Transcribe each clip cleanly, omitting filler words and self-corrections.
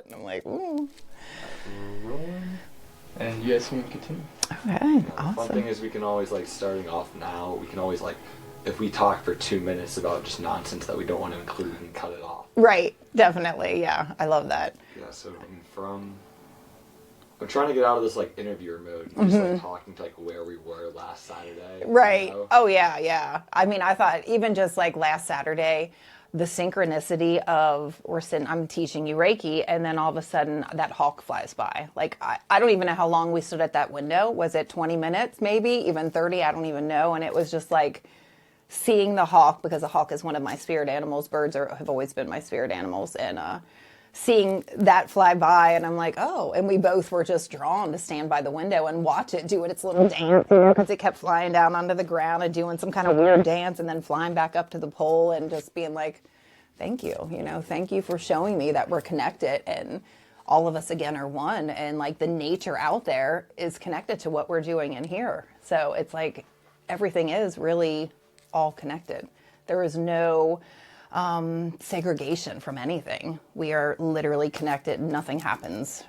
And I'm like, ooh. We're rolling. And you guys can continue. Okay, The awesome. fun thing is we can always, like, starting off now, we can always, like, if we talk for 2 minutes about just nonsense that we don't want to include, we can cut it off. Right, definitely, yeah. I love that. Yeah, so I'm trying to get out of this, like, interviewer mode and just, like, talking to, like, where we were last Saturday. Right. You know? Oh, yeah. I mean, I thought even just like last Saturday, the synchronicity of I'm teaching you Reiki, and then all of a sudden that hawk flies by. Like, I don't even know how long we stood at that window. Was it 20 minutes, maybe even 30? I don't even know. And it was just like seeing the hawk, because the hawk is one of my spirit animals. Birds have always been my spirit animals. And, seeing that fly by, and I'm like, oh, and we both were just drawn to stand by the window and watch it do its little dance, because it kept flying down onto the ground and doing some kind of weird dance and then flying back up to the pole, and just being like, thank you, thank you for showing me that we're connected, and all of us again are one, and like the nature out there is connected to what we're doing in here. So it's like everything is really all connected. There is no segregation from anything. We are literally connected. Nothing happens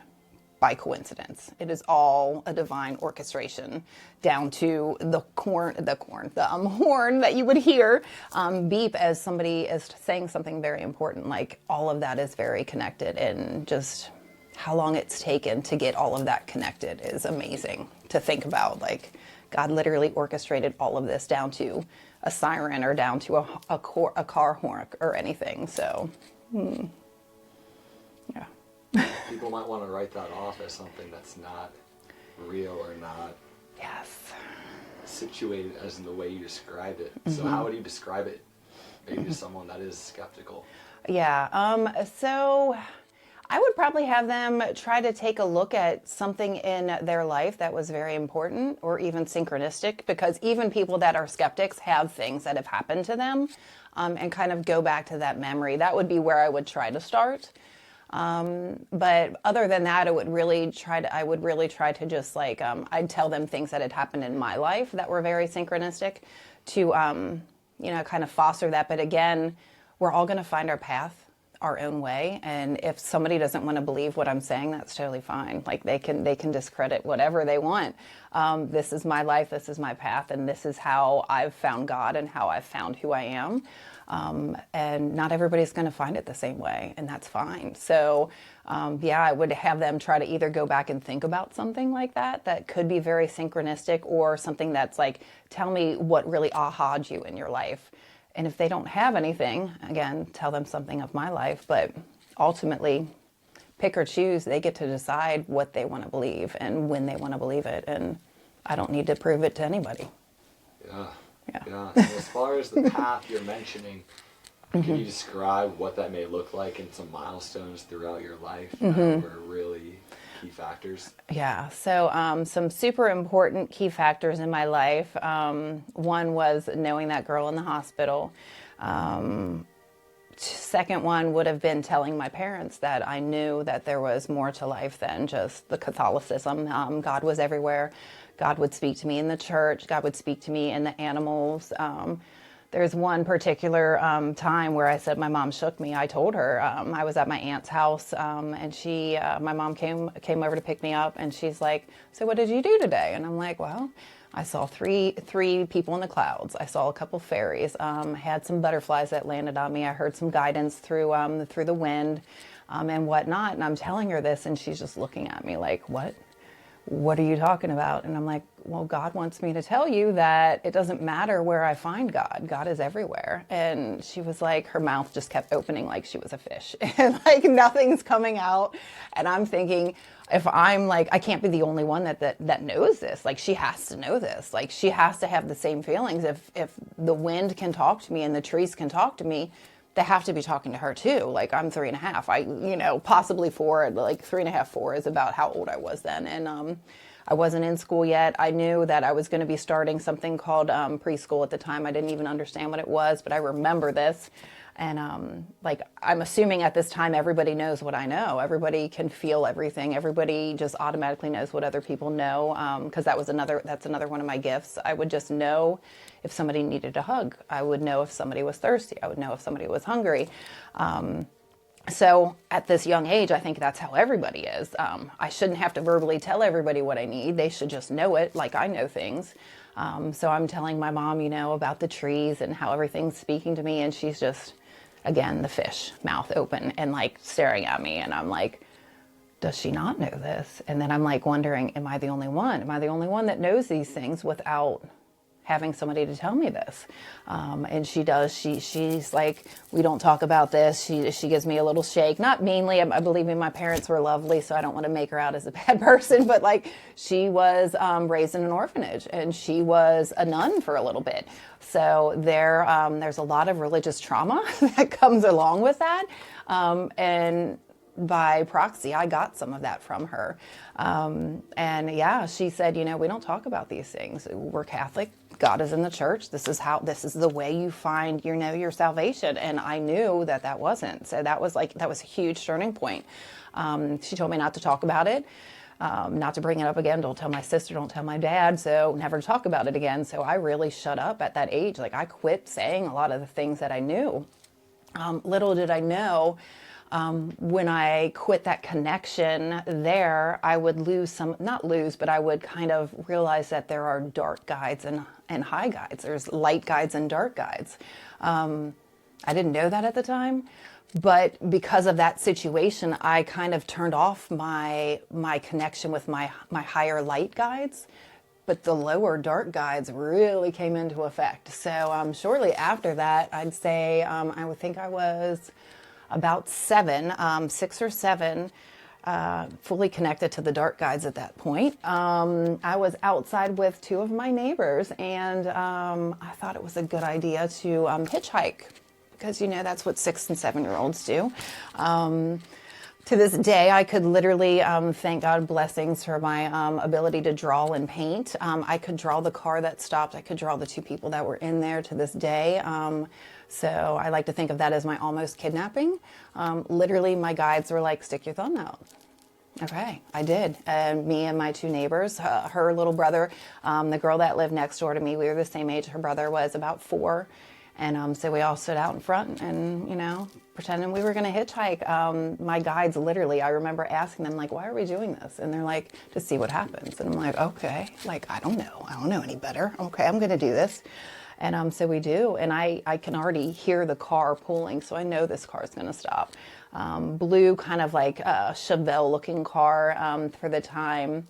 by coincidence. It is all a divine orchestration, down to the horn that you would hear beep as somebody is saying something very important. Like, all of that is very connected, and just how long it's taken to get all of that connected is amazing to think about. Like, God literally orchestrated all of this down to a siren, or down to a car horn or anything. So, yeah. People might want to write that off as something that's not real or not Yes. situated as in the way you described it. So how would you describe it maybe to someone that is skeptical? Yeah. So I would probably have them try to take a look at something in their life that was very important, or even synchronistic, because even people that are skeptics have things that have happened to them, and kind of go back to that memory. That would be where I would try to start. But other than that, I would really try to just like, I'd tell them things that had happened in my life that were very synchronistic to, kind of foster that. But again, we're all going to find our path our own way. And if somebody doesn't want to believe what I'm saying, that's totally fine. Like, they can discredit whatever they want. This is my life. This is my path. And this is how I've found God, and how I've found who I am. And not everybody's going to find it the same way, and that's fine. So, I would have them try to either go back and think about something like that could be very synchronistic, or something that's like, tell me what really aha'd you in your life. And if they don't have anything, again, tell them something of my life. But ultimately, pick or choose, they get to decide what they want to believe and when they want to believe it. And I don't need to prove it to anybody. Yeah. So as far as the path you're mentioning, can you describe what that may look like, and some milestones throughout your life that were really key factors? Yeah, so some super important key factors in my life. One was knowing that girl in the hospital. Second one would have been telling my parents that I knew that there was more to life than just the Catholicism. God was everywhere. God would speak to me in the church. God would speak to me in the animals. There's one particular time where I said my mom shook me. I told her I was at my aunt's house, and my mom came over to pick me up, and she's like, "So what did you do today?" And I'm like, "Well, I saw three people in the clouds. I saw a couple fairies. Had some butterflies that landed on me. I heard some guidance through the wind, and whatnot." And I'm telling her this, and she's just looking at me like, "What? What are you talking about?" And I'm like, well, God wants me to tell you that it doesn't matter where I find God. God is everywhere. And she was like, her mouth just kept opening like she was a fish. And like, nothing's coming out. And I'm thinking, if I'm like, I can't be the only one that knows this. Like, she has to know this. Like, she has to have the same feelings. If the wind can talk to me and the trees can talk to me, they have to be talking to her too. Like, I'm 3.5. Possibly 4. Like 3.5, 4 is about how old I was then. And I wasn't in school yet. I knew that I was going to be starting something called preschool at the time. I didn't even understand what it was, but I remember this. And I'm assuming at this time everybody knows what I know. Everybody can feel everything. Everybody just automatically knows what other people know. Because that's another one of my gifts. I would just know if somebody needed a hug. I would know if somebody was thirsty. I would know if somebody was hungry. So at this young age, I think that's how everybody is. I shouldn't have to verbally tell everybody what I need. They should just know it like I know things. So I'm telling my mom, about the trees and how everything's speaking to me. And she's just, again, the fish, mouth open and like staring at me. And I'm like, does she not know this? And then I'm like wondering, am I the only one? Am I the only one that knows these things without having somebody to tell me this? And she does. She's like, we don't talk about this. She gives me a little shake. Not meanly. I believe me, my parents were lovely, so I don't want to make her out as a bad person. But like, she was raised in an orphanage, and she was a nun for a little bit. So there's a lot of religious trauma that comes along with that. And by proxy, I got some of that from her. And yeah, she said, we don't talk about these things. We're Catholic. God is in the church. This is the way you find, your salvation. And I knew that wasn't. So that was a huge turning point. She told me not to talk about it, not to bring it up again. Don't tell my sister, don't tell my dad. So never talk about it again. So I really shut up at that age. Like, I quit saying a lot of the things that I knew. Little did I know, when I quit that connection there, I would but I would kind of realize that there are dark guides and high guides. There's light guides and dark guides. I didn't know that at the time, but because of that situation, I kind of turned off my connection with my higher light guides. But the lower dark guides really came into effect. So shortly after that, I'd say I would think I was about 6 or 7, fully connected to the dark guides at that point. I was outside with 2 of my neighbors, and I thought it was a good idea to hitchhike, because that's what 6 and 7-year-olds do. To this day, I could literally thank God, blessings for my ability to draw and paint. I could draw the car that stopped. I could draw the 2 people that were in there to this day. So I like to think of that as my almost kidnapping. Literally, my guides were like, stick your thumb out. Okay, I did. And me and my 2 neighbors, her little brother, the girl that lived next door to me, we were the same age. Her brother was about 4. And so we all stood out in front and, pretending we were going to hitchhike. My guides, literally, I remember asking them, like, why are we doing this? And they're like, to see what happens. And I'm like, okay, like, I don't know any better. Okay, I'm going to do this. And so we do. And I can already hear the car pulling, so I know this car is going to stop. Blue, kind of like a Chevelle looking car for the time.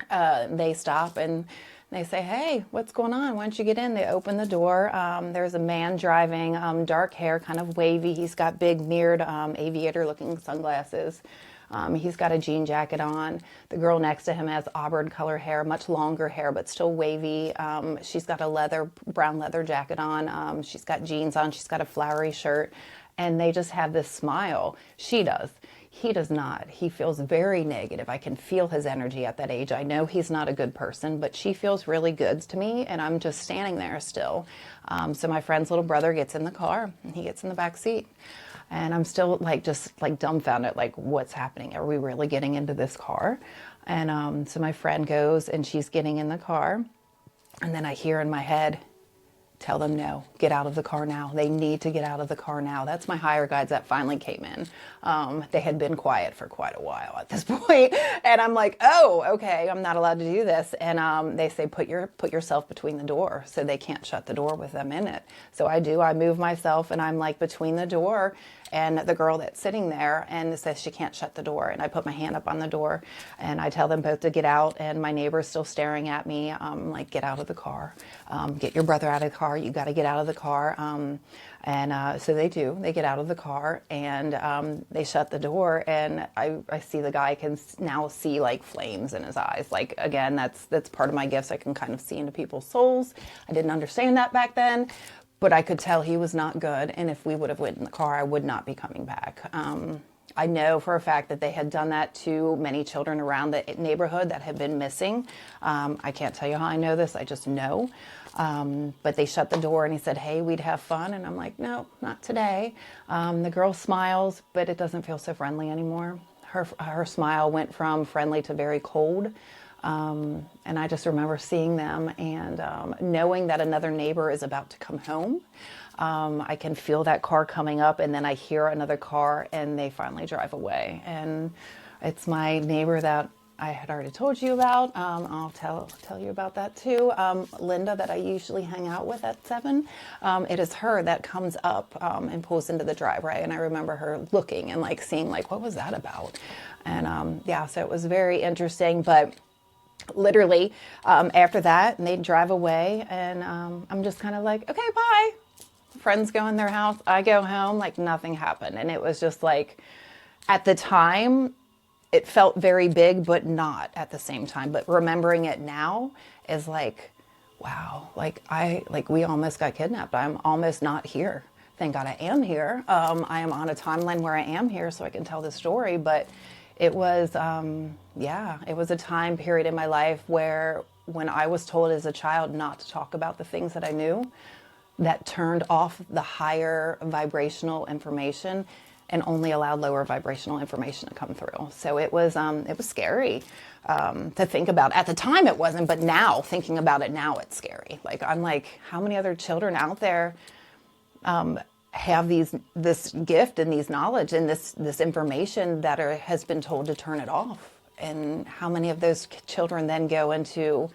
They stop and they say, hey, what's going on? Why don't you get in? They open the door. There's a man driving, dark hair, kind of wavy. He's got big mirrored aviator-looking sunglasses. He's got a jean jacket on. The girl next to him has auburn color hair, much longer hair, but still wavy. She's got a brown leather jacket on. She's got jeans on. She's got a flowery shirt. And they just have this smile. She does. He does not. He feels very negative. I can feel his energy at that age. I know he's not a good person, but she feels really good to me, and I'm just standing there still. So my friend's little brother gets in the car, and he gets in the back seat. And I'm still just dumbfounded, like, what's happening? Are we really getting into this car? And so my friend goes, and she's getting in the car. And then I hear in my head, tell them no, get out of the car now. They need to get out of the car now. That's my higher guides that finally came in. They had been quiet for quite a while at this point. And I'm like, oh, okay, I'm not allowed to do this. And they say, put yourself between the door, so they can't shut the door with them in it. So I do. I move myself, and I'm like between the door and the girl that's sitting there, and says she can't shut the door. And I put my hand up on the door, and I tell them both to get out. And my neighbor's still staring at me, like, get out of the car. Get your brother out of the car. You got to get out of the car. So they do. They get out of the car, and they shut the door. And I see the guy can now see like flames in his eyes. Like, again, that's part of my gifts. I can kind of see into people's souls. I didn't understand that back then. But I could tell he was not good, and if we would have went in the car, I would not be coming back. I know for a fact that they had done that to many children around the neighborhood that had been missing. I can't tell you how I know this, I just know. But they shut the door, and he said, hey, we'd have fun. And I'm like, no, not today. The girl smiles, but it doesn't feel so friendly anymore. Her smile went from friendly to very cold. And I just remember seeing them and knowing that another neighbor is about to come home. I can feel that car coming up, and then I hear another car, and they finally drive away. And it's my neighbor that I had already told you about. I'll tell you about that too. Linda, that I usually hang out with at 7. It is her that comes up and pulls into the driveway, and I remember her looking and like seeing like, what was that about? And yeah, so it was very interesting. But literally after that, and they drive away, and I'm just kind of like, okay, bye. Friends go in their house, I go home, like nothing happened. And it was just like, at the time, it felt very big, but not at the same time. But remembering it now is like, wow, like we almost got kidnapped. I'm almost not here. Thank God I am here. I am on a timeline where I am here so I can tell the story. But it was, it was a time period in my life where when I was told as a child not to talk about the things that I knew, that turned off the higher vibrational information and only allowed lower vibrational information to come through. So it was scary to think about. At the time it wasn't, but now thinking about it now, it's scary. Like, I'm like, how many other children out there have this gift and these knowledge and this information that has been told to turn it off? And how many of those children then go into,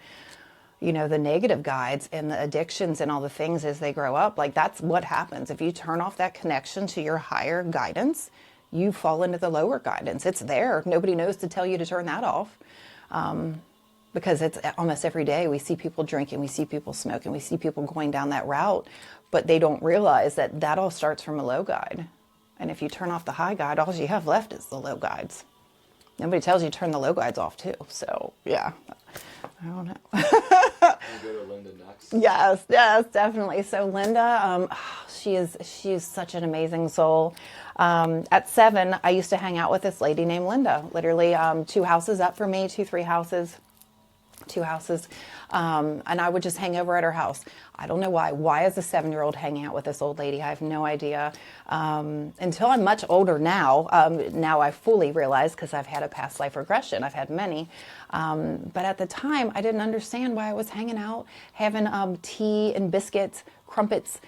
you know, the negative guides and the addictions and all the things as they grow up? Like, that's what happens. If you turn off that connection to your higher guidance, you fall into the lower guidance. It's there. Nobody knows to tell you to turn that off. Because it's almost every day we see people drinking, we see people smoking, we see people going down that route, but they don't realize that that all starts from a low guide. And if you turn off the high guide, all you have left is the low guides. Nobody tells you to turn the low guides off too. So yeah, I don't know. We'll go to Linda next. Yes, definitely. So Linda, she's such an amazing soul. At 7, I used to hang out with this lady named Linda, literally 2 houses up from me, 3 houses. 2 houses. And I would just hang over at her house. I don't know why. Why is a 7-year-old hanging out with this old lady? I have no idea. Until I'm much older now. Now I fully realize, because I've had a past life regression. I've had many. But at the time, I didn't understand why I was hanging out, having tea and biscuits, crumpets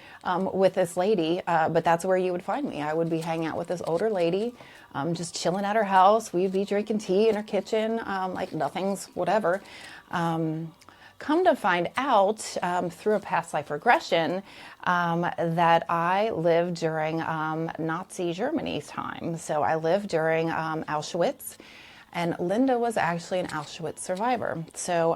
with this lady. But that's where you would find me. I would be hanging out with this older lady, just chilling at her house. We'd be drinking tea in her kitchen, like nothing's whatever. Come to find out through a past life regression that I lived during Nazi Germany's time. So I lived during Auschwitz, and Linda was actually an Auschwitz survivor. So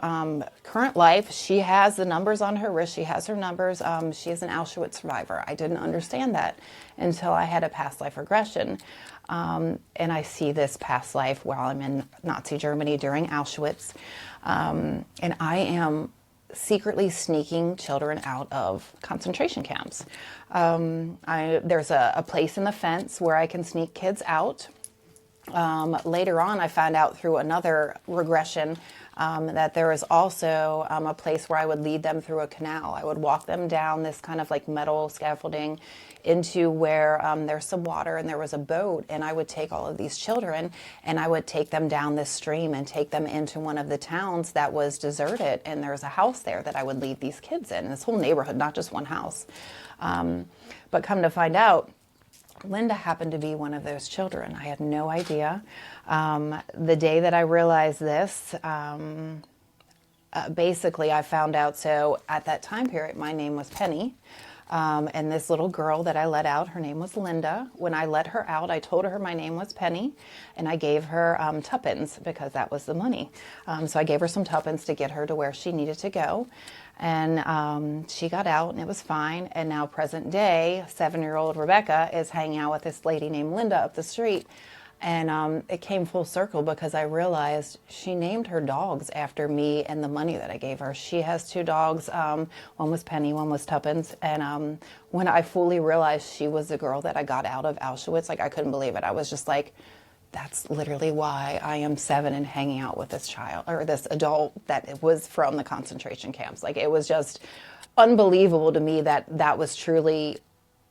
current life, she has the numbers on her wrist. She has her numbers. She is an Auschwitz survivor. I didn't understand that until I had a past life regression. And I see this past life while I'm in Nazi Germany during Auschwitz. And I am secretly sneaking children out of concentration camps. There's a place in the fence where I can sneak kids out. Later on, I found out through another regression that there is also a place where I would lead them through a canal. I would walk them down this kind of like metal scaffolding into where there's some water and there was a boat, and I would take all of these children and I would take them down this stream and take them into one of the towns that was deserted, and there's a house there that I would leave these kids in, this whole neighborhood, not just one house. But come to find out, Linda happened to be one of those children. I had no idea. The day that I realized this, basically I found out, so at that time period, my name was Penny. And this little girl that I let out, her name was Linda. When I let her out, I told her my name was Penny, and I gave her tuppence because that was the money. So I gave her some tuppence to get her to where she needed to go. And she got out and it was fine. And now present day, 7-year-old Rebecca is hanging out with this lady named Linda up the street. And it came full circle because I realized she named her dogs after me and the money that I gave her. She has 2 dogs. One was Penny, one was Tuppence. And when I fully realized she was the girl that I got out of Auschwitz, like I couldn't believe it. I was just like, that's literally why I am 7 and hanging out with this child or this adult that was from the concentration camps. Like, it was just unbelievable to me that that was truly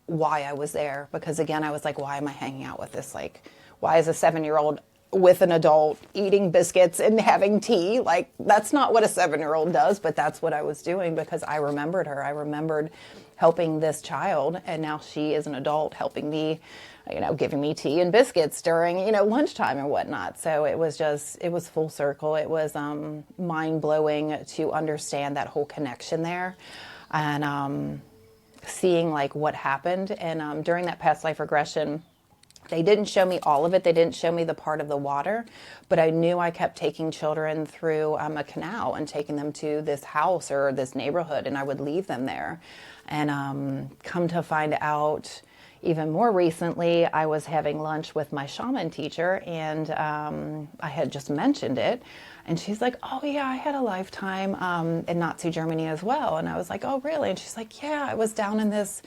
why I was there. Because again, I was like, why am I hanging out with this? Like, why is a 7-year-old with an adult, eating biscuits and having tea. Like, that's not what a 7-year-old does, but that's what I was doing because I remembered her. I remembered helping this child, and now she is an adult helping me, giving me tea and biscuits during, lunchtime and whatnot. So it was full circle. It was mind-blowing to understand that whole connection there, and seeing like what happened. And during that past life regression, they didn't show me all of it. They didn't show me the part of the water, but I knew I kept taking children through a canal and taking them to this house or this neighborhood, and I would leave them there. And come to find out, even more recently, I was having lunch with my shaman teacher, and I had just mentioned it. And she's like, oh, yeah, I had a lifetime in Nazi Germany as well. And I was like, oh, really? And she's like, yeah, I was down in this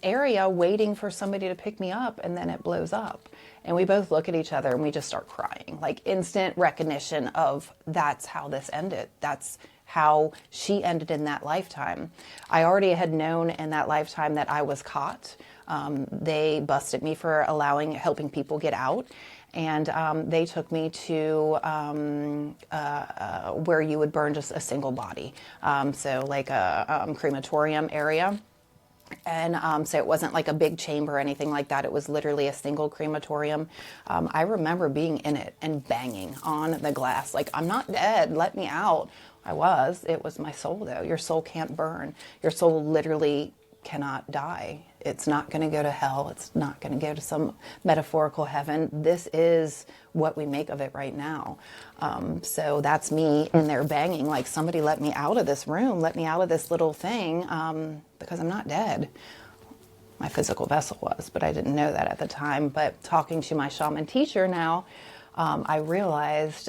area waiting for somebody to pick me up, and then it blows up. And we both look at each other and we just start crying, like instant recognition of that's how this ended. That's how she ended in that lifetime. I already had known in that lifetime that I was caught. They busted me for helping people get out. And they took me to where you would burn just a single body. So like a crematorium area. And so it wasn't like a big chamber or anything like that. It was literally a single crematorium. I remember being in it and banging on the glass, like, I'm not dead, let me out. It was my soul though. Your soul can't burn. Your soul literally cannot die. It's not going to go to hell. It's not going to go to some metaphorical heaven. This is what we make of it right now. So that's me in there banging, like, somebody let me out of this room, let me out of this little thing, because I'm not dead. My physical vessel was, but I didn't know that at the time. But talking to my shaman teacher now, I realized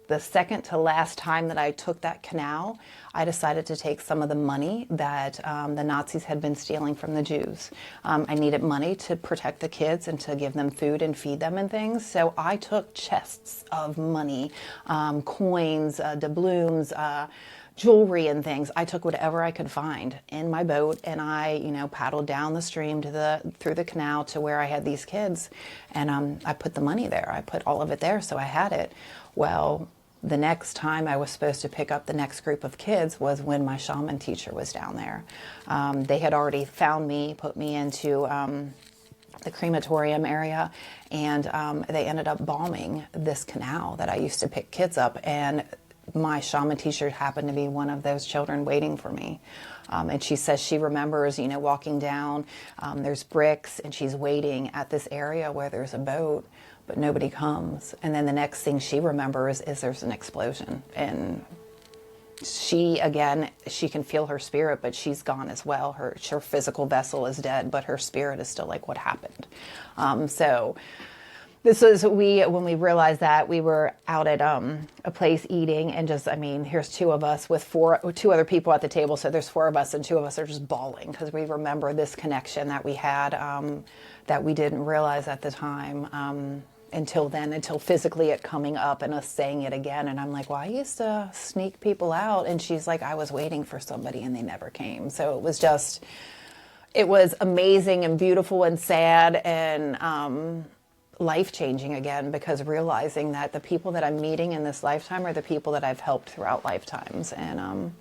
the second to last time that I took that canal, I decided to take some of the money that the Nazis had been stealing from the Jews. I needed money to protect the kids and to give them food and feed them and things. So I took chests of money, coins, doubloons, jewelry and things. I took whatever I could find in my boat, and I, paddled down the stream through the canal to where I had these kids, and I put the money there. I put all of it there, so I had it. Well, the next time I was supposed to pick up the next group of kids was when my shaman teacher was down there. They had already found me, put me into the crematorium area, and they ended up bombing this canal that I used to pick kids up, and my shaman teacher happened to be one of those children waiting for me. And she says she remembers, walking down, there's bricks, and she's waiting at this area where there's a boat, but nobody comes. And then the next thing she remembers is there's an explosion. And she can feel her spirit, but she's gone as well. Her physical vessel is dead, but her spirit is still like, what happened? So this was, when we realized that, we were out at a place eating, and here's two of us with two other people at the table. So there's 4 of us, and 2 of us are just bawling because we remember this connection that we had that we didn't realize at the time until physically it coming up and us saying it again. And I'm like, well, I used to sneak people out. And she's like, I was waiting for somebody and they never came. So it was amazing and beautiful and sad and life-changing again, because realizing that the people that I'm meeting in this lifetime are the people that I've helped throughout lifetimes, and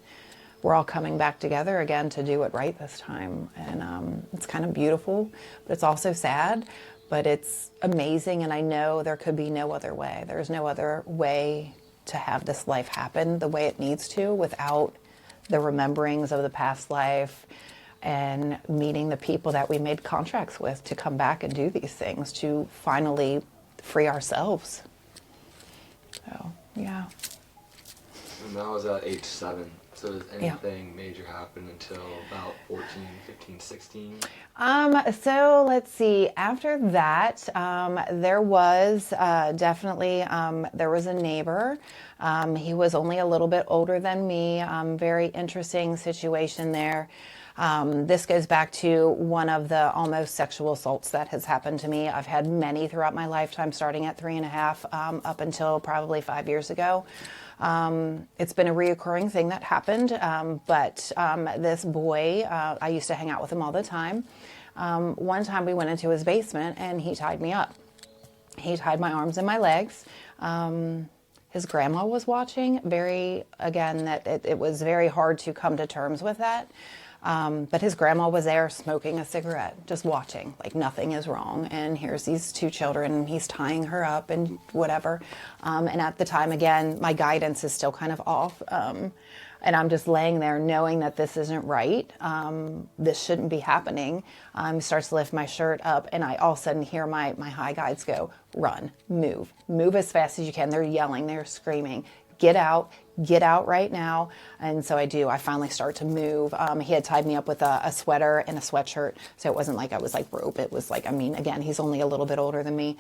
we're all coming back together again to do it right this time. And it's kind of beautiful, but it's also sad, but it's amazing, and I know there could be no other way. There's no other way to have this life happen the way it needs to without the rememberings of the past life and meeting the people that we made contracts with to come back and do these things, to finally free ourselves. So, yeah. And that was at age 7. So does anything major happen until about 14, 15, 16? So let's see. After that, there was definitely, there was a neighbor. He was only a little bit older than me. Very interesting situation there. This goes back to one of the almost sexual assaults that has happened to me. I've had many throughout my lifetime, starting at 3.5, up until probably 5 years ago. It's been a reoccurring thing that happened, but this boy, I used to hang out with him all the time. One time we went into his basement and he tied me up. He tied my arms and my legs. His grandma was watching. It was very hard to come to terms with that. But his grandma was there smoking a cigarette, just watching, like nothing is wrong. And here's these two children, and he's tying her up and whatever. And at the time, again, my guidance is still kind of off. And I'm just laying there knowing that this isn't right. This shouldn't be happening. Starts to lift my shirt up, and I all of a sudden hear my high guides go, run, move as fast as you can. They're yelling, they're screaming, get out right now. And so I do. I finally start to move. He had tied me up with a sweater and a sweatshirt, so it wasn't like I was like rope. It was like, I mean, again, he's only a little bit older than me.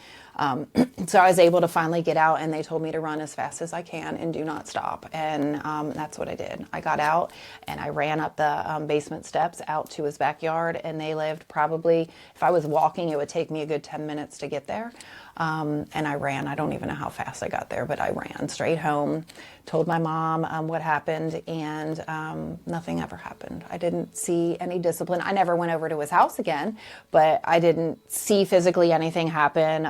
So I was able to finally get out, and they told me to run as fast as I can and do not stop. And that's what I did. I got out and I ran up the basement steps out to his backyard, and they lived probably, if I was walking, it would take me a good 10 minutes to get there. And I ran. I don't even know how fast I got there, but I ran straight home, told my mom what happened, and nothing ever happened. I didn't see any discipline. I never went over to his house again, but I didn't see physically anything happen.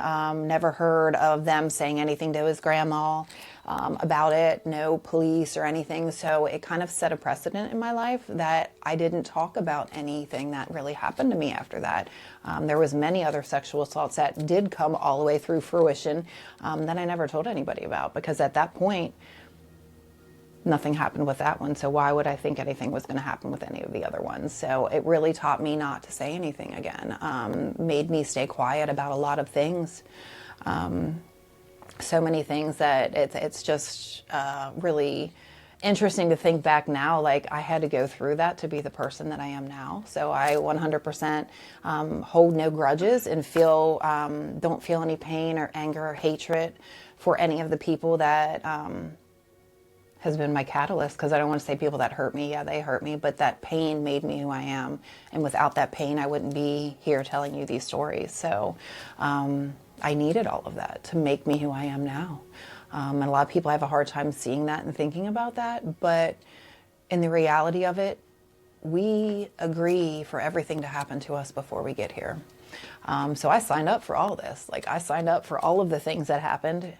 Never heard of them saying anything to his grandma about it. No police or anything. So it kind of set a precedent in my life that I didn't talk about anything that really happened to me after that. There was many other sexual assaults that did come all the way through fruition that I never told anybody about, because at that point, nothing happened with that one. So why would I think anything was going to happen with any of the other ones? So it really taught me not to say anything again. Made me stay quiet about a lot of things. So many things that it's just really interesting to think back now. Like, I had to go through that to be the person that I am now. So I 100% hold no grudges and don't feel any pain or anger or hatred for any of the people that has been my catalyst, because I don't want to say people that hurt me. Yeah, they hurt me, but that pain made me who I am. And without that pain, I wouldn't be here telling you these stories. So I needed all of that to make me who I am now. And a lot of people have a hard time seeing that and thinking about that. But in the reality of it, we agree for everything to happen to us before we get here. So I signed up for all this. Like, I signed up for all of the things that happened,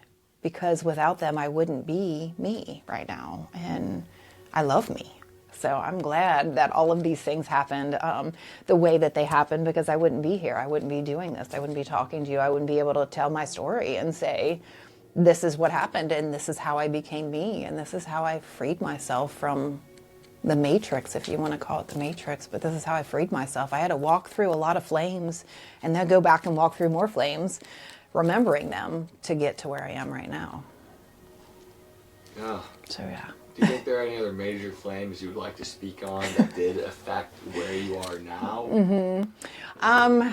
because without them, I wouldn't be me right now. And I love me. So I'm glad that all of these things happened the way that they happened, because I wouldn't be here. I wouldn't be doing this. I wouldn't be talking to you. I wouldn't be able to tell my story and say, this is what happened, and this is how I became me, and this is how I freed myself from the matrix, if you want to call it the matrix. But this is how I freed myself. I had to walk through a lot of flames and then go back and walk through more flames, remembering them, to get to where I am right now. Yeah. So, yeah. Do you think there are any other major flames you would like to speak on that did affect where you are now? Mm-hmm.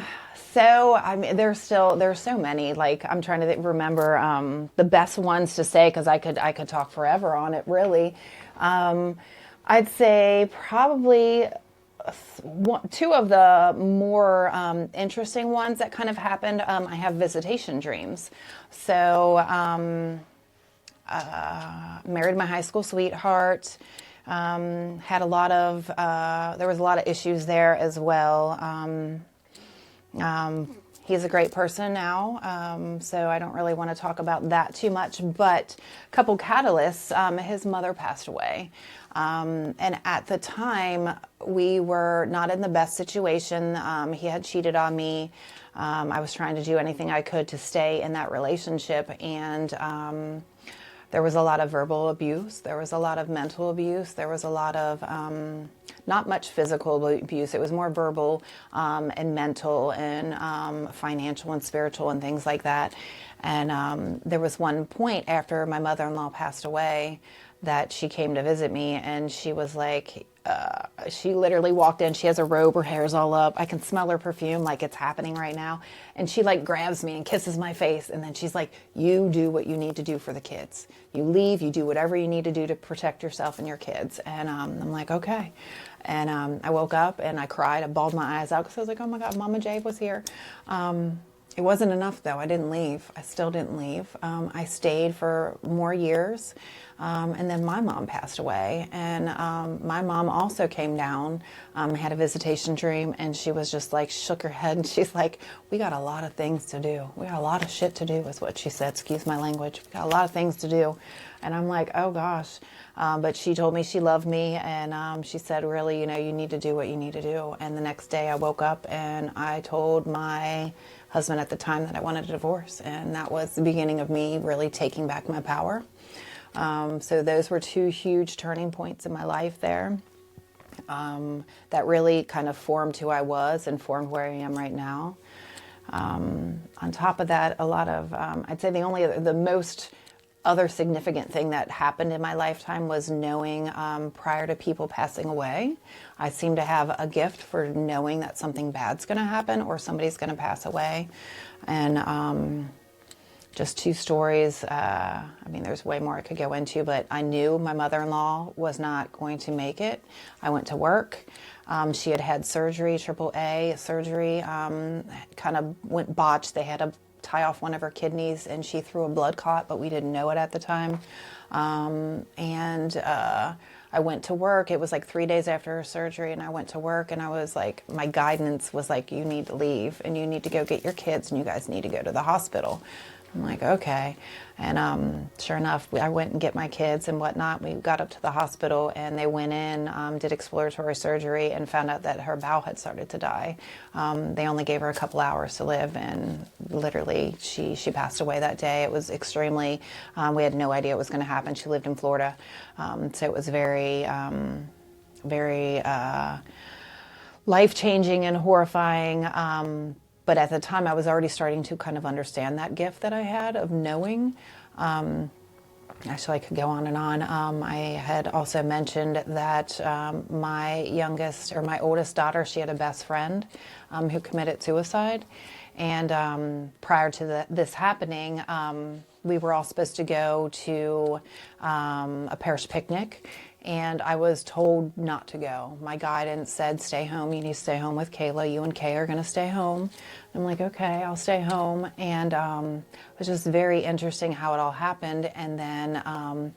So, I mean, there's so many. Like, I'm trying to remember the best ones to say, because I could talk forever on it, really. I'd say probably two of the more interesting ones that kind of happened. I have visitation dreams. So, married my high school sweetheart. Had a lot of there was a lot of issues there as well. He's a great person now, so I don't really want to talk about that too much. But a couple catalysts, his mother passed away. And at the time, we were not in the best situation. He had cheated on me. I was trying to do anything I could to stay in that relationship. And there was a lot of verbal abuse. There was a lot of mental abuse. There was a lot of not much physical abuse. It was more verbal and mental and financial and spiritual and things like that. And there was one point after my mother-in-law passed away that she came to visit me, and she was like, she literally walked in. She has a robe, her hair's all up. I can smell her perfume like it's happening right now. And she like grabs me and kisses my face. And then she's like, you do what you need to do for the kids. You leave, you do whatever you need to do to protect yourself and your kids. And I'm like, okay. And I woke up and I cried. I bawled my eyes out because I was like, oh my God, Mama Jade was here. It wasn't enough, though. I didn't leave. I still didn't leave. I stayed for more years. And then my mom passed away. And my mom also came down, had a visitation dream, and she was just like, shook her head. And she's like, we got a lot of things to do. We got a lot of shit to do, is what she said. Excuse my language. We got a lot of things to do. And I'm like, oh, gosh. But she told me she loved me. And she said, really, you need to do what you need to do. And the next day I woke up and I told my husband at the time that I wanted a divorce, and that was the beginning of me really taking back my power. So those were two huge turning points in my life there, that really kind of formed who I was and formed where I am right now. On top of that, a lot of, I'd say the most other significant thing that happened in my lifetime was knowing, prior to people passing away, I seem to have a gift for knowing that something bad's going to happen or somebody's going to pass away. And just two stories. There's way more I could go into, but I knew my mother-in-law was not going to make it. I went to work. She had had surgery, AAA surgery, kind of went botched. They had to tie off one of her kidneys, and she threw a blood clot, but we didn't know it at the time. I went to work. It was like 3 days after her surgery, and I went to work, and I was like, my guidance was like, you need to leave, and you need to go get your kids, and you guys need to go to the hospital. I'm like, okay. And sure enough, I went and get my kids and whatnot. We got up to the hospital, and they went in, did exploratory surgery, and found out that her bowel had started to die. They only gave her a couple hours to live, and literally she passed away that day. It was extremely, we had no idea it was going to happen. She lived in Florida. So it was very, very life-changing and horrifying. But at the time, I was already starting to kind of understand that gift that I had of knowing. Actually, I could go on and on. I had also mentioned that my oldest daughter, she had a best friend who committed suicide. And prior to this happening, we were all supposed to go to a parish picnic. And I was told not to go. My guidance said, stay home. You need to stay home with Kayla. You and Kay are going to stay home. I'm like, okay, I'll stay home. And it was just very interesting how it all happened. And then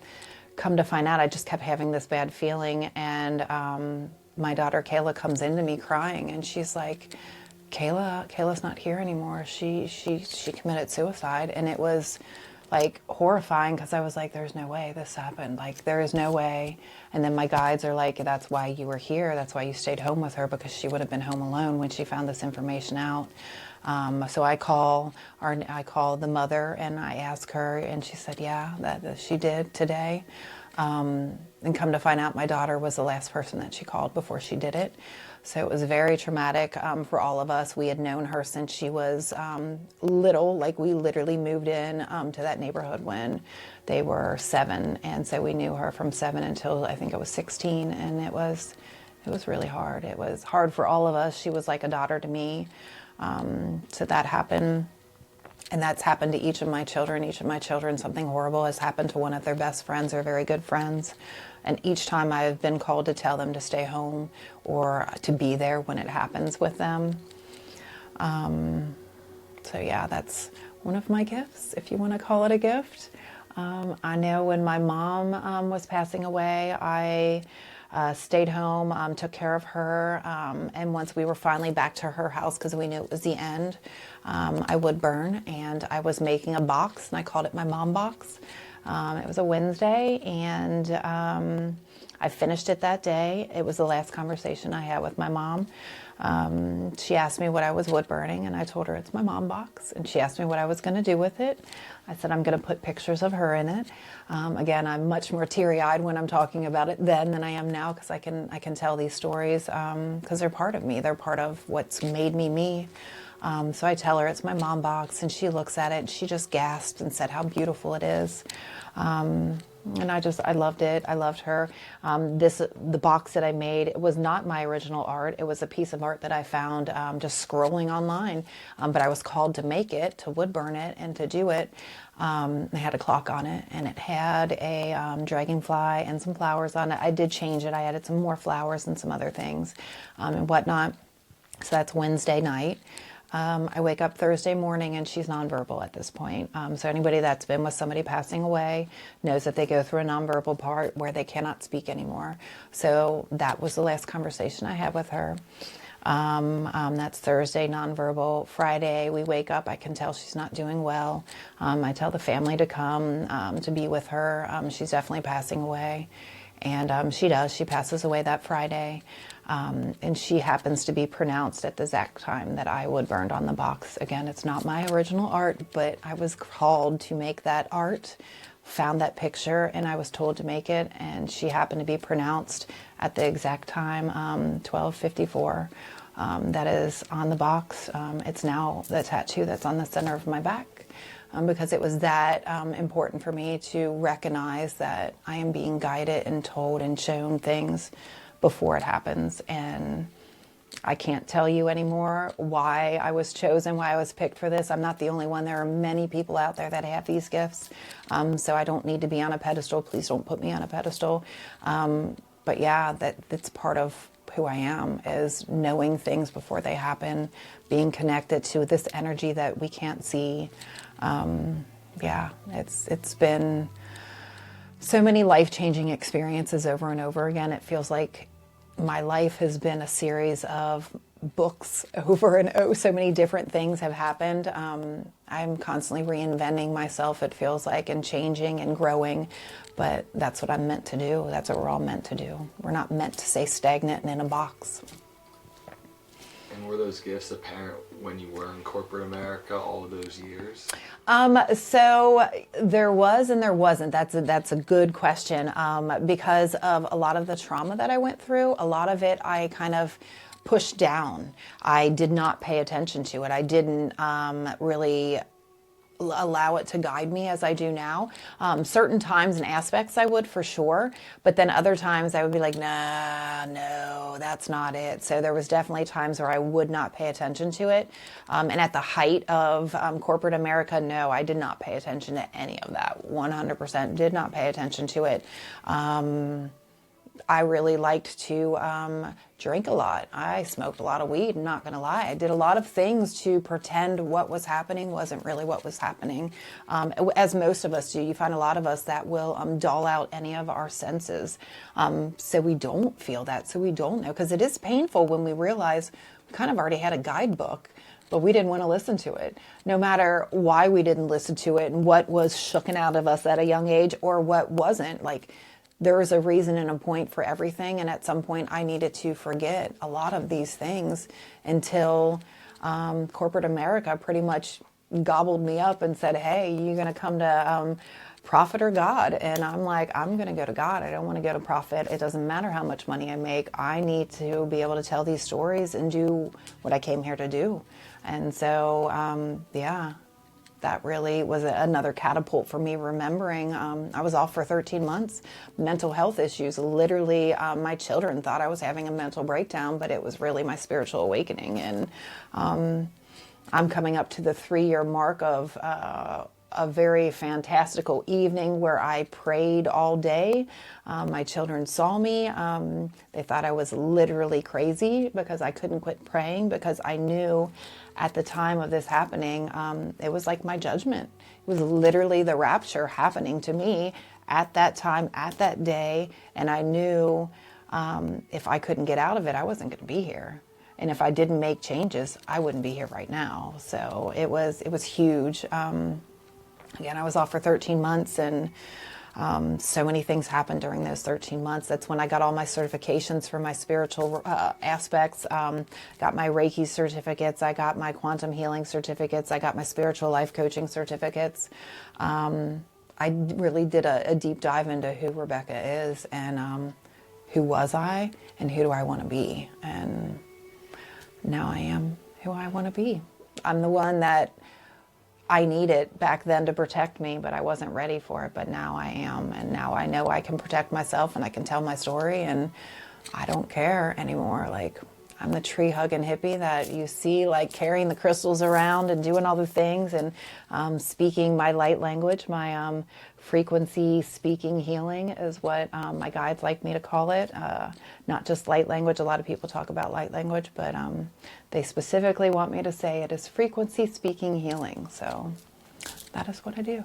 come to find out, I just kept having this bad feeling. And my daughter Kayla comes into me crying. And she's like, Kayla's not here anymore. She committed suicide. And it was like horrifying, because I was like, there's no way this happened. Like, there is no way. And then my guides are like, that's why you were here. That's why you stayed home with her, because she would have been home alone when she found this information out. So I call the mother, and I ask her, and she said, yeah, that she did today. And come to find out, my daughter was the last person that she called before she did it. So it was very traumatic for all of us. We had known her since she was little. Like, we literally moved in to that neighborhood when they were 7. And so we knew her from 7 until I think it was 16. And it was really hard. It was hard for all of us. She was like a daughter to me. So that happened. And that's happened to each of my children. Each of my children, something horrible has happened to one of their best friends or very good friends. And each time I've been called to tell them to stay home or to be there when it happens with them. So yeah, that's one of my gifts, if you want to call it a gift. I know when my mom was passing away, I stayed home, took care of her, and once we were finally back to her house, because we knew it was the end, I would burn, and I was making a box, and I called it my mom box. It was a Wednesday, and I finished it that day. It was the last conversation I had with my mom. She asked me what I was wood burning, and I told her it's my mom box. And she asked me what I was going to do with it. I said I'm going to put pictures of her in it. Again, I'm much more teary-eyed when I'm talking about it then than I am now, because I can tell these stories because they're part of me. They're part of what's made me me. So I tell her it's my mom box, and she looks at it, and she just gasped and said how beautiful it is. And I loved it. I loved her. The box that I made, it was not my original art. It was a piece of art that I found just scrolling online. But I was called to make it, to wood burn it, and to do it. It had a clock on it, and it had a dragonfly and some flowers on it. I did change it. I added some more flowers and some other things and whatnot. So that's Wednesday night. I wake up Thursday morning and she's nonverbal at this point. So anybody that's been with somebody passing away knows that they go through a nonverbal part where they cannot speak anymore. So that was the last conversation I had with her. That's Thursday, nonverbal. Friday, we wake up. I can tell she's not doing well. I tell the family to come to be with her. She's definitely passing away. And she does. She passes away that Friday. And she happens to be pronounced at the exact time that I would burned on the box. Again, it's not my original art, but I was called to make that art, found that picture, and I was told to make it. And she happened to be pronounced at the exact time, 12:54. That is on the box. It's now the tattoo that's on the center of my back. Because it was that important for me to recognize that I am being guided and told and shown things before it happens. And I can't tell you anymore why I was chosen, why I was picked for this. I'm not the only one. There are many people out there that have these gifts. So I don't need to be on a pedestal. Please don't put me on a pedestal. But yeah, that's part of who I am, is knowing things before they happen, being connected to this energy that we can't see. Yeah, it's been so many life-changing experiences over and over again. It feels like my life has been a series of books over and over. So many different things have happened. I'm constantly reinventing myself, it feels like, and changing and growing. But that's what I'm meant to do. That's what we're all meant to do. We're not meant to stay stagnant and in a box. And were those gifts apparent when you were in corporate America all of those years? So there was and there wasn't. That's a good question. Because of a lot of the trauma that I went through, a lot of it I kind of pushed down. I did not pay attention to it. I didn't really allow it to guide me as I do now. Certain times and aspects I would, for sure, but then other times I would be like, nah, no, that's not it. So there was definitely times where I would not pay attention to it. And at the height of corporate America, no, I did not pay attention to any of that. 100% did not pay attention to it. I really liked to drink a lot. I smoked a lot of weed, I'm not going to lie. I did a lot of things to pretend what was happening wasn't really what was happening. As most of us do. You find a lot of us that will dull out any of our senses. So we don't feel that, so we don't know. Because it is painful when we realize we kind of already had a guidebook, but we didn't want to listen to it. No matter why we didn't listen to it and what was shooken out of us at a young age or what wasn't, like, there was a reason and a point for everything. And at some point I needed to forget a lot of these things until corporate America pretty much gobbled me up and said, hey, you're going to come to profit or God? And I'm like, I'm going to go to God. I don't want to go to profit. It doesn't matter how much money I make. I need to be able to tell these stories and do what I came here to do. And so, yeah. That really was another catapult for me, remembering I was off for 13 months, mental health issues. Literally, my children thought I was having a mental breakdown, but it was really my spiritual awakening. And I'm coming up to the 3-year mark of a very fantastical evening where I prayed all day. My children saw me. They thought I was literally crazy because I couldn't quit praying, because I knew at the time of this happening, it was like my judgment. It was literally the rapture happening to me at that time, at that day. And I knew if I couldn't get out of it, I wasn't going to be here. And if I didn't make changes, I wouldn't be here right now. So it was huge. Again, I was off for 13 months, and so many things happened during those 13 months. That's when I got all my certifications for my spiritual aspects. Got my Reiki certificates. I got my quantum healing certificates. I got my spiritual life coaching certificates. I really did a deep dive into who Rebecca is, and who was I, and who do I want to be. And now I am who I want to be. I'm the one that I needed back then to protect me, but I wasn't ready for it. But now I am, and now I know I can protect myself, and I can tell my story, and I don't care anymore. Like, I'm the tree hugging hippie that you see, like carrying the crystals around and doing all the things, and speaking my light language, my frequency speaking healing is what my guides like me to call it. Not just light language. A lot of people talk about light language, but they specifically want me to say it is frequency speaking healing. So that is what I do.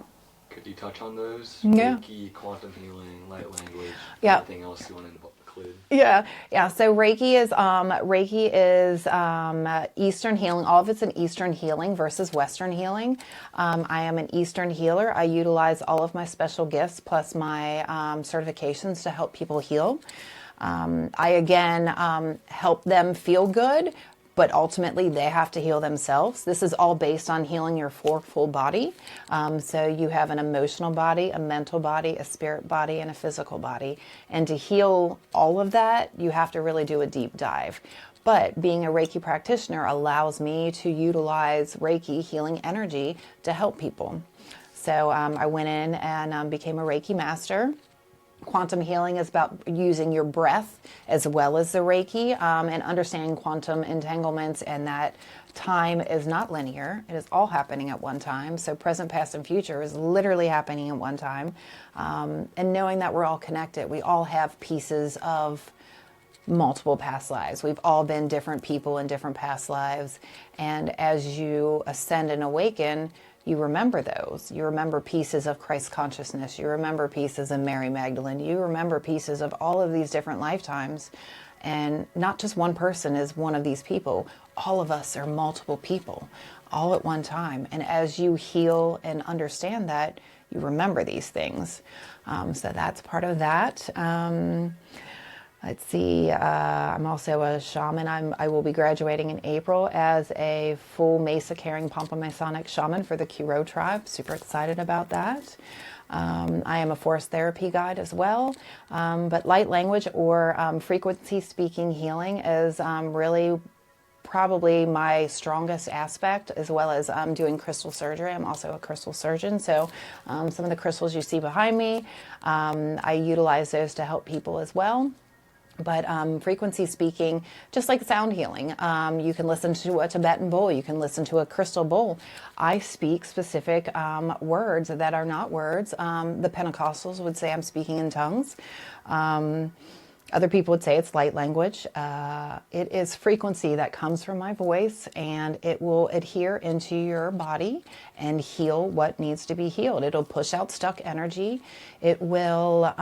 Could you touch on those? Yeah. Reiki, quantum healing, light language, Yeah. anything else you want to include? Yeah. So Reiki is Eastern healing. All of it's an Eastern healing versus Western healing. I am an Eastern healer. I utilize all of my special gifts plus my certifications to help people heal. I again help them feel good, but ultimately they have to heal themselves. This is all based on healing your full body. So you have an emotional body, a mental body, a spirit body, and a physical body. And to heal all of that, you have to really do a deep dive. But being a Reiki practitioner allows me to utilize Reiki healing energy to help people. So I went in and became a Reiki Master. Quantum healing is about using your breath as well as the Reiki, and understanding quantum entanglements, and that time is not linear. It is all happening at one time. So present, past, and future is literally happening at one time. And knowing that we're all connected. We all have pieces of multiple past lives. We've all been different people in different past lives. And as you ascend and awaken, you remember those. You remember pieces of Christ consciousness. You remember pieces of Mary Magdalene. You remember pieces of all of these different lifetimes. And not just one person is one of these people. All of us are multiple people, all at one time. And as you heal and understand that, you remember these things. So that's part of that. Let's see, I'm also a shaman. I will be graduating in April as a full Mesa carrying Pampa Masonic shaman for the Kiro tribe. Super excited about that. I am a forest therapy guide as well. But light language or frequency speaking healing is really probably my strongest aspect, as well as doing crystal surgery. I'm also a crystal surgeon. So some of the crystals you see behind me, I utilize those to help people as well. But frequency speaking, just like sound healing, you can listen to a Tibetan bowl, you can listen to a crystal bowl. I speak specific words that are not words. The Pentecostals would say I'm speaking in tongues. Other people would say it's light language. It is frequency that comes from my voice, and it will adhere into your body and heal what needs to be healed. It'll push out stuck energy. It will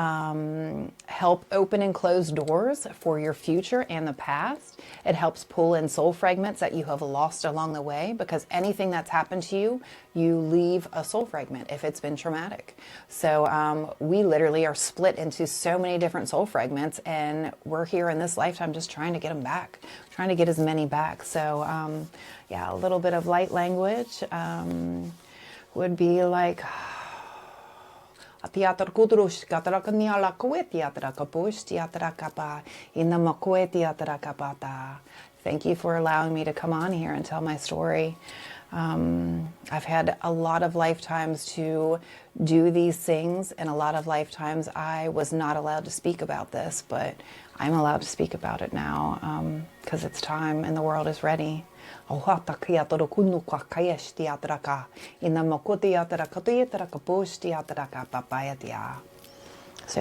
help open and close doors for your future and the past. It helps pull in soul fragments that you have lost along the way, because anything that's happened to you, you leave a soul fragment if it's been traumatic. So we literally are split into so many different soul fragments, and we're here in this lifetime just trying to get them back, trying to get as many back. So yeah, a little bit of light language would be like, thank you for allowing me to come on here and tell my story. I've had a lot of lifetimes to do these things, and a lot of lifetimes I was not allowed to speak about this, but I'm allowed to speak about it now because it's time and the world is ready. So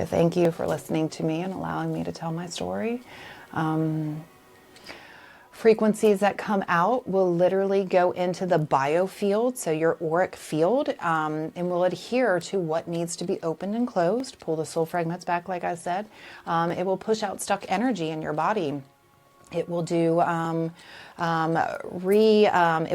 thank you for listening to me and allowing me to tell my story. Frequencies that come out will literally go into the biofield, so your auric field, and will adhere to what needs to be opened and closed. Pull the soul fragments back, like I said. It will push out stuck energy in your body. It will do, it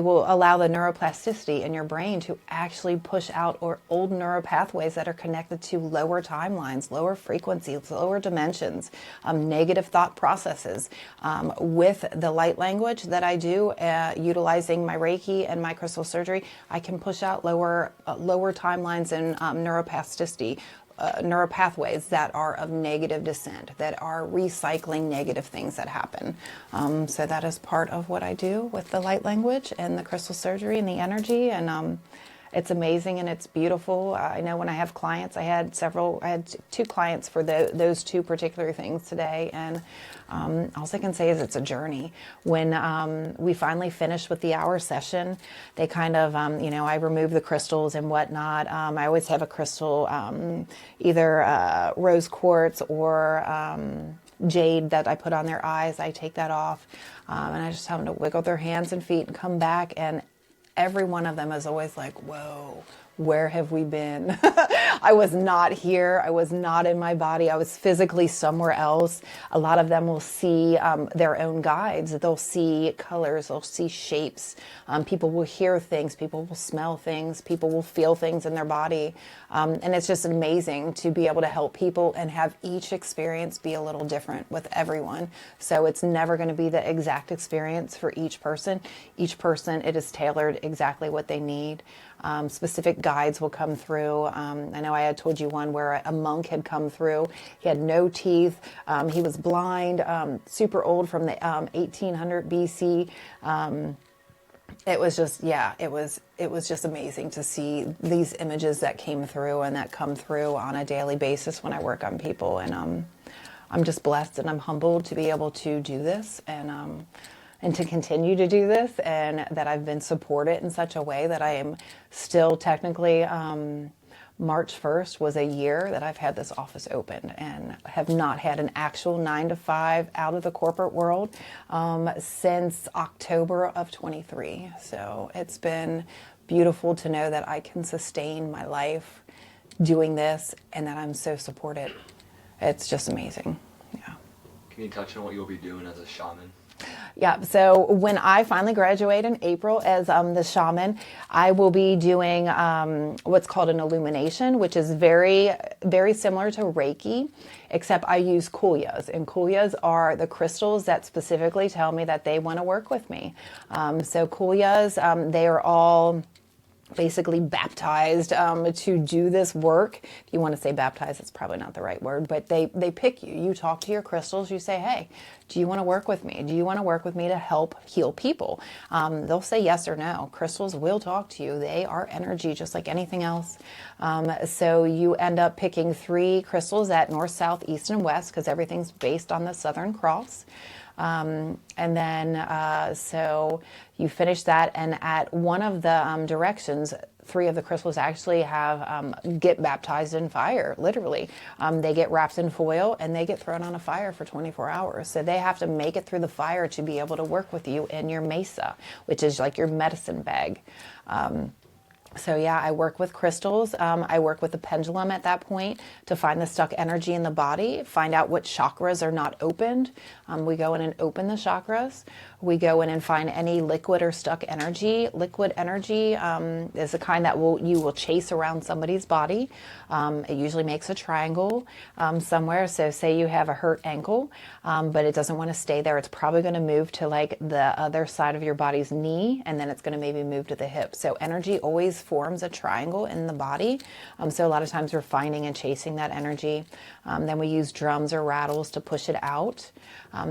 will allow the neuroplasticity in your brain to actually push out old neural pathways that are connected to lower timelines, lower frequencies, lower dimensions, negative thought processes. With the light language that I do, utilizing my Reiki and my crystal surgery, I can push out lower timelines and neuroplasticity. Neural pathways that are of negative descent, that are recycling negative things that happen. So that is part of what I do with the light language and the crystal surgery and the energy. And It's amazing and it's beautiful. I know when I have clients, I had 2 clients for those 2 particular things today, and all I can say is it's a journey. When we finally finished with the hour session, they kind of, I remove the crystals and whatnot. I always have a crystal, either rose quartz or jade that I put on their eyes. I take that off, and I just tell them to wiggle their hands and feet and come back, and every one of them is always like, whoa, where have we been? I was not here. I was not in my body. I was physically somewhere else. A lot of them will see their own guides. They'll see colors. They'll see shapes. People will hear things. People will smell things. People will feel things in their body. And it's just amazing to be able to help people and have each experience be a little different with everyone. So it's never going to be the exact experience for each person. Each person, it is tailored exactly what they need. Specific guides will come through. I know I had told you one where a monk had come through. He had no teeth. He was blind, super old, from the 1800 BC. It was just, it was just amazing to see these images that came through and that come through on a daily basis when I work on people. And I'm just blessed and I'm humbled to be able to do this and to continue to do this, and that I've been supported in such a way that I am still technically, March 1st was a year that I've had this office opened and have not had an actual 9-to-5 out of the corporate world since October of 23. So it's been beautiful to know that I can sustain my life doing this and that I'm so supported. It's just amazing. Yeah. Can you touch on what you'll be doing as a shaman? Yeah, so when I finally graduate in April as the shaman, I will be doing what's called an illumination, which is very, very similar to Reiki, except I use kuyas. And kuyas are the crystals that specifically tell me that they want to work with me. So kuyas, they are all basically baptized to do this work. If you want to say baptized, it's probably not the right word, but they pick you. You talk to your crystals. You say, hey, do you want to work with me? Do you want to work with me to help heal people? They'll say yes or no. Crystals will talk to you. They are energy just like anything else. So you end up picking 3 crystals at north, south, east, and west, because everything's based on the Southern Cross. And then, so you finish that, and at one of the directions, 3 of the crystals actually have get baptized in fire, literally. They get wrapped in foil and they get thrown on a fire for 24 hours. So they have to make it through the fire to be able to work with you in your mesa, which is like your medicine bag. So yeah, I work with crystals. I work with the pendulum at that point to find the stuck energy in the body, find out what chakras are not opened. We go in and open the chakras. We go in and find any liquid or stuck energy. Liquid energy is the kind that you will chase around somebody's body. It usually makes a triangle somewhere. So say you have a hurt ankle, but it doesn't want to stay there. It's probably going to move to like the other side of your body's knee, and then it's going to maybe move to the hip. So energy always forms a triangle in the body. So a lot of times we're finding and chasing that energy. Then we use drums or rattles to push it out.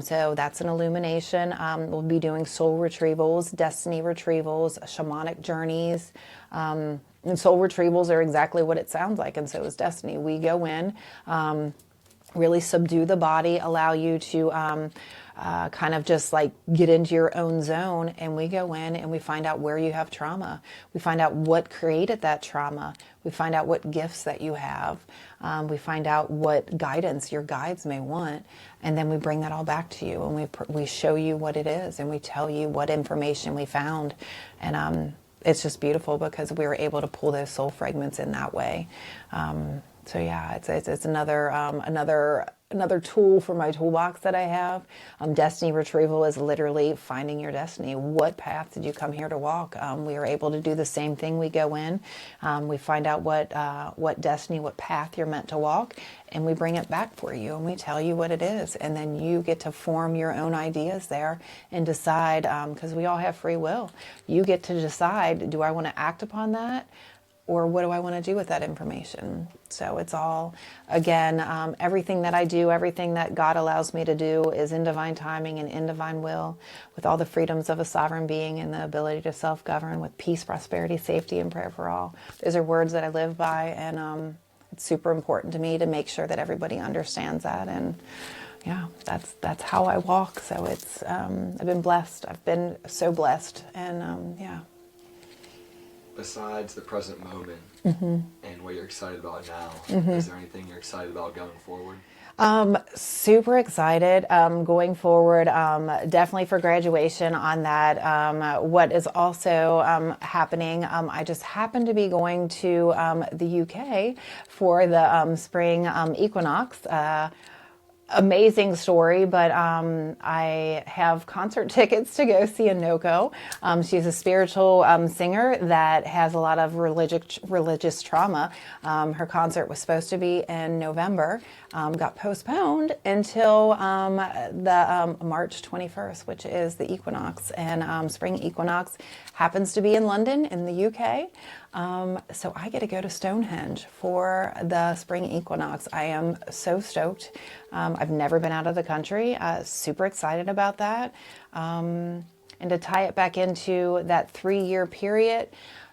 So that's an illumination. We'll be doing soul retrievals, destiny retrievals, shamanic journeys. And soul retrievals are exactly what it sounds like, and so is destiny. We go in, really subdue the body, allow you to kind of just like get into your own zone, and we go in and we find out where you have trauma. We find out what created that trauma. We find out what gifts that you have. We find out what guidance your guides may want, and then we bring that all back to you, and we show you what it is, and we tell you what information we found. And it's just beautiful because we were able to pull those soul fragments in that way. So yeah, it's another tool for my toolbox that I have. Destiny retrieval is literally finding your destiny. What path did you come here to walk? We are able to do the same thing. We go in, we find out what destiny, what path you're meant to walk, and we bring it back for you, and we tell you what it is, and then you get to form your own ideas there and decide, because we all have free will. You get to decide, do I want to act upon that? or what do I want to do with that information? So it's all, again, everything that I do, everything that God allows me to do is in divine timing and in divine will, with all the freedoms of a sovereign being and the ability to self-govern with peace, prosperity, safety, and prayer for all. Those are words that I live by, and it's super important to me to make sure that everybody understands that. And yeah, that's how I walk. So it's, I've been blessed. I've been so blessed. And yeah. Besides the present moment and what you're excited about now, is there anything you're excited about going forward? Super excited going forward, definitely for graduation on that. What is also happening, I just happened to be going to the UK for the spring equinox. Amazing story, but I have concert tickets to go see Inoko. She's a spiritual singer that has a lot of religious trauma. Her concert was supposed to be in November, got postponed until the March 21st, which is the equinox, and spring equinox happens to be in London in the UK. So I get to go to Stonehenge for the spring equinox. I am so stoked. I've never been out of the country. Super excited about that. And to tie it back into that 3-year period,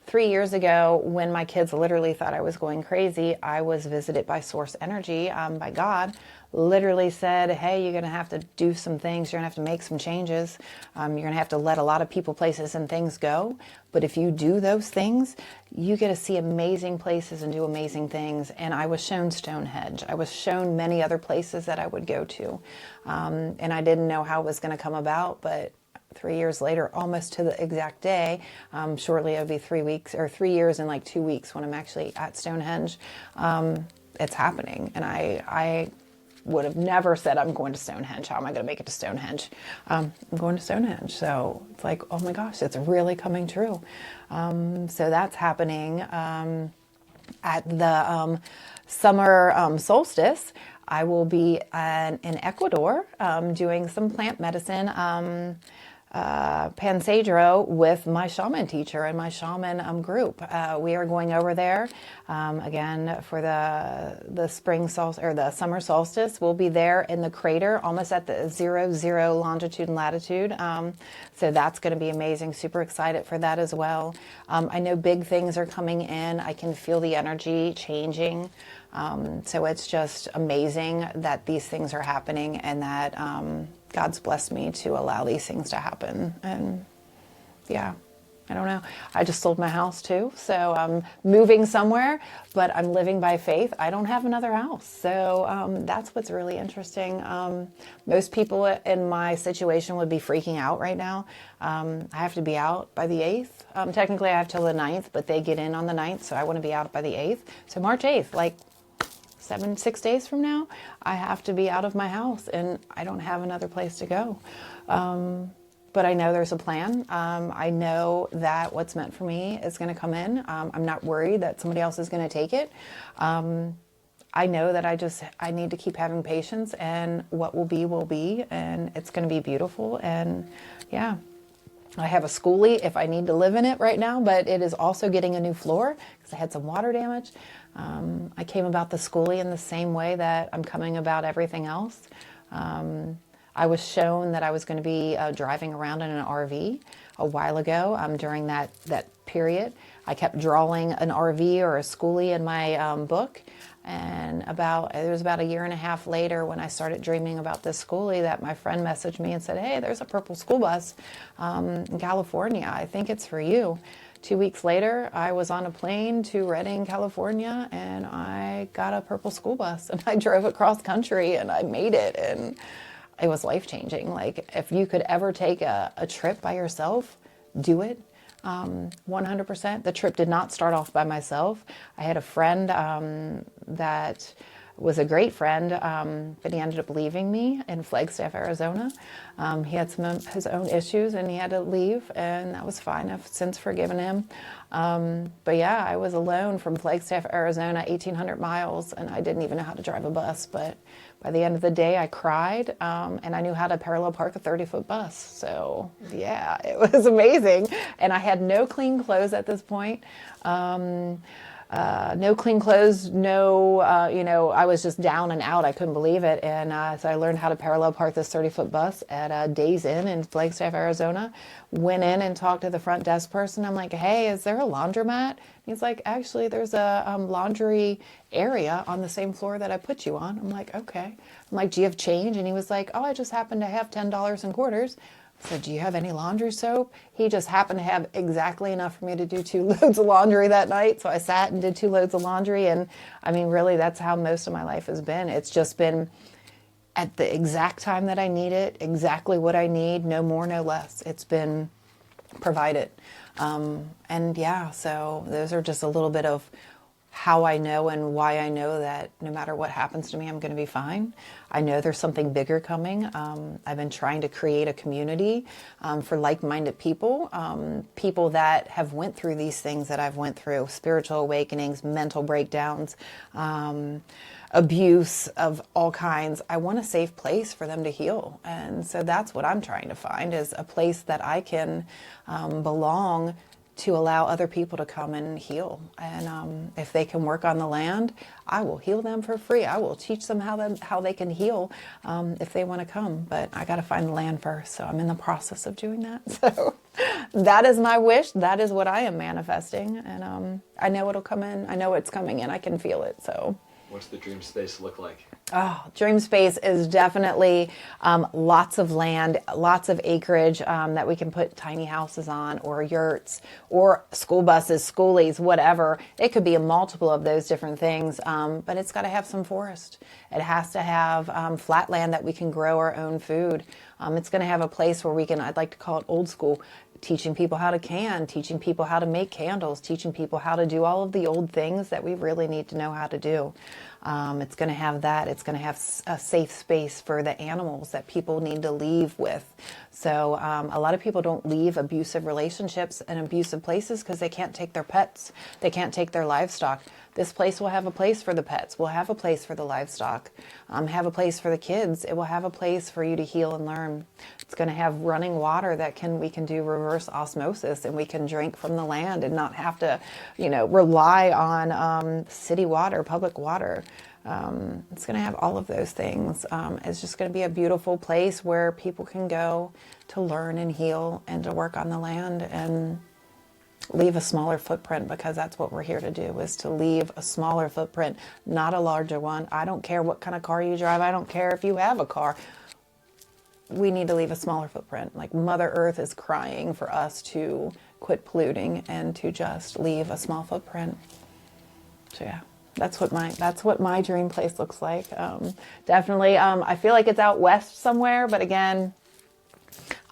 3 years ago, when my kids literally thought I was going crazy, I was visited by Source Energy, by God. Literally said, hey, you're going to have to do some things. You're going to have to make some changes. You're going to have to let a lot of people, places, and things go. But if you do those things, you get to see amazing places and do amazing things. And I was shown Stonehenge. I was shown many other places that I would go to. And I didn't know how it was going to come about, but 3 years later, almost to the exact day, shortly it'll be 3 weeks, or 3 years and like 2 weeks when I'm actually at Stonehenge. It's happening. And I would have never said I'm going to Stonehenge. How am I going to make it to Stonehenge? I'm going to Stonehenge. So it's like, oh my gosh, it's really coming true. So that's happening. At the summer solstice, I will be in Ecuador doing some plant medicine, Pansadro, with my shaman teacher and my shaman group. We are going over there again for the spring solstice, or the summer solstice. We'll be there in the crater, almost at the 00 longitude and latitude. So that's going to be amazing. Super excited for that as well. I know big things are coming in. I can feel the energy changing. So it's just amazing that these things are happening, and that God's blessed me to allow these things to happen. And yeah, I don't know. I just sold my house too. So I'm moving somewhere, but I'm living by faith. I don't have another house. So that's what's really interesting. Most people in my situation would be freaking out right now. I have to be out by the 8th. Technically I have till the 9th, but they get in on the 9th. So I want to be out by the 8th. So March 8th, like 6 days from now, I have to be out of my house, and I don't have another place to go. But I know there's a plan. I know that what's meant for me is going to come in. I'm not worried that somebody else is going to take it. I know that I need to keep having patience, and what will be, and it's going to be beautiful. And yeah, I have a schoolie if I need to live in it right now, but it is also getting a new floor because I had some water damage. I came about the schoolie in the same way that I'm coming about everything else. I was shown that I was going to be driving around in an RV a while ago during that period. I kept drawing an RV or a schoolie in my book. And it was about a year and a half later when I started dreaming about this schoolie that my friend messaged me and said, hey, there's a purple school bus in California. I think it's for you. 2 weeks later, I was on a plane to Redding, California, and I got a purple school bus, and I drove across country, and I made it, and it was life-changing. Like, if you could ever take a trip by yourself, do it. 100%. The trip did not start off by myself. I had a friend that was a great friend, but he ended up leaving me in Flagstaff, Arizona. He had some of his own issues and he had to leave, and that was fine. I've since forgiven him. But yeah, I was alone from Flagstaff, Arizona, 1,800 miles, and I didn't even know how to drive a bus. But by the end of the day, I cried, and I knew how to parallel park a 30-foot bus. So yeah, it was amazing. And I had no clean clothes at this point. No clean clothes, no, I was just down and out. I couldn't believe it. And so I learned how to parallel park this 30-foot bus at Days Inn in Flagstaff, Arizona. Went in and talked to the front desk person. I'm like, hey, is there a laundromat? He's like, actually, there's a laundry area on the same floor that I put you on. I'm like, okay. I'm like, do you have change? And he was like, oh, I just happen to have $10 in quarters. I said, do you have any laundry soap? He just happened to have exactly enough for me to do 2 loads of laundry that night. So I sat and did 2 loads of laundry. And I mean, really, that's how most of my life has been. It's just been at the exact time that I need it, exactly what I need, no more, no less. It's been provided. And yeah, so those are just a little bit of how I know and why I know that no matter what happens to me, I'm going to be fine. I know there's something bigger coming. I've been trying to create a community for like-minded people, people that have went through these things that I've went through, spiritual awakenings, mental breakdowns, abuse of all kinds. I want a safe place for them to heal. And so that's what I'm trying to find, is a place that I can belong to allow other people to come and heal. And if they can work on the land, I will heal them for free. I will teach them how they can heal if they want to come. But I got to find the land first. So I'm in the process of doing that. So that is my wish. That is what I am manifesting. And I know it'll come in. I know it's coming in. I can feel it. So what's the dream space look like? Oh, dream space is definitely lots of land, lots of acreage that we can put tiny houses on, or yurts, or school buses, schoolies, whatever. It could be a multiple of those different things, but it's got to have some forest. It has to have flat land that we can grow our own food. It's going to have a place where we can, I'd like to call it old school, teaching people how to can, teaching people how to make candles, teaching people how to do all of the old things that we really need to know how to do. It's going to have that. It's going to have a safe space for the animals that people need to leave with. So a lot of people don't leave abusive relationships and abusive places because they can't take their pets. They can't take their livestock. This place will have a place for the pets. We'll have a place for the livestock. Have a place for the kids. It will have a place for you to heal and learn. It's going to have running water that we can do reverse osmosis, and we can drink from the land and not have to, rely on city water, public water. It's going to have all of those things. It's just going to be a beautiful place where people can go to learn and heal and to work on the land and leave a smaller footprint, because that's what we're here to do, is to leave a smaller footprint, not a larger one. I don't care what kind of car you drive. I don't care if you have a car. We need to leave a smaller footprint. Like, Mother Earth is crying for us to quit polluting and to just leave a small footprint. So yeah, that's what my dream place looks like. Definitely, I feel like it's out west somewhere, but again,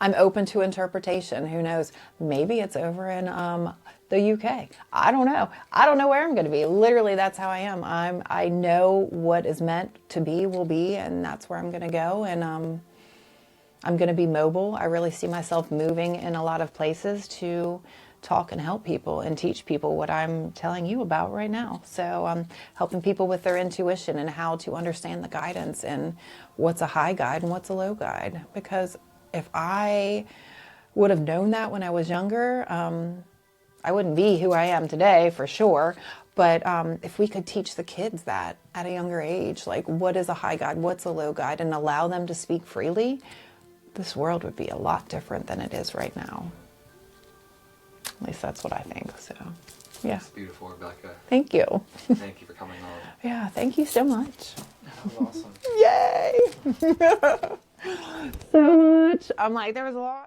I'm open to interpretation. Who knows? Maybe it's over in the UK. I don't know. I don't know where I'm going to be. Literally, that's how I am. I know what is meant to be will be, and that's where I'm going to go. And I'm going to be mobile. I really see myself moving in a lot of places to talk and help people and teach people what I'm telling you about right now. So I'm helping people with their intuition and how to understand the guidance and what's a high guide and what's a low guide. Because if I would have known that when I was younger, I wouldn't be who I am today, for sure. But if we could teach the kids that at a younger age, like, what is a high guide, what's a low guide, and allow them to speak freely, this world would be a lot different than it is right now. At least that's what I think. So, yeah. That's beautiful, Rebecca. Thank you. Thank you for coming on. Yeah, thank you so much. That was awesome. Yay! So much. I'm like, there was a lot.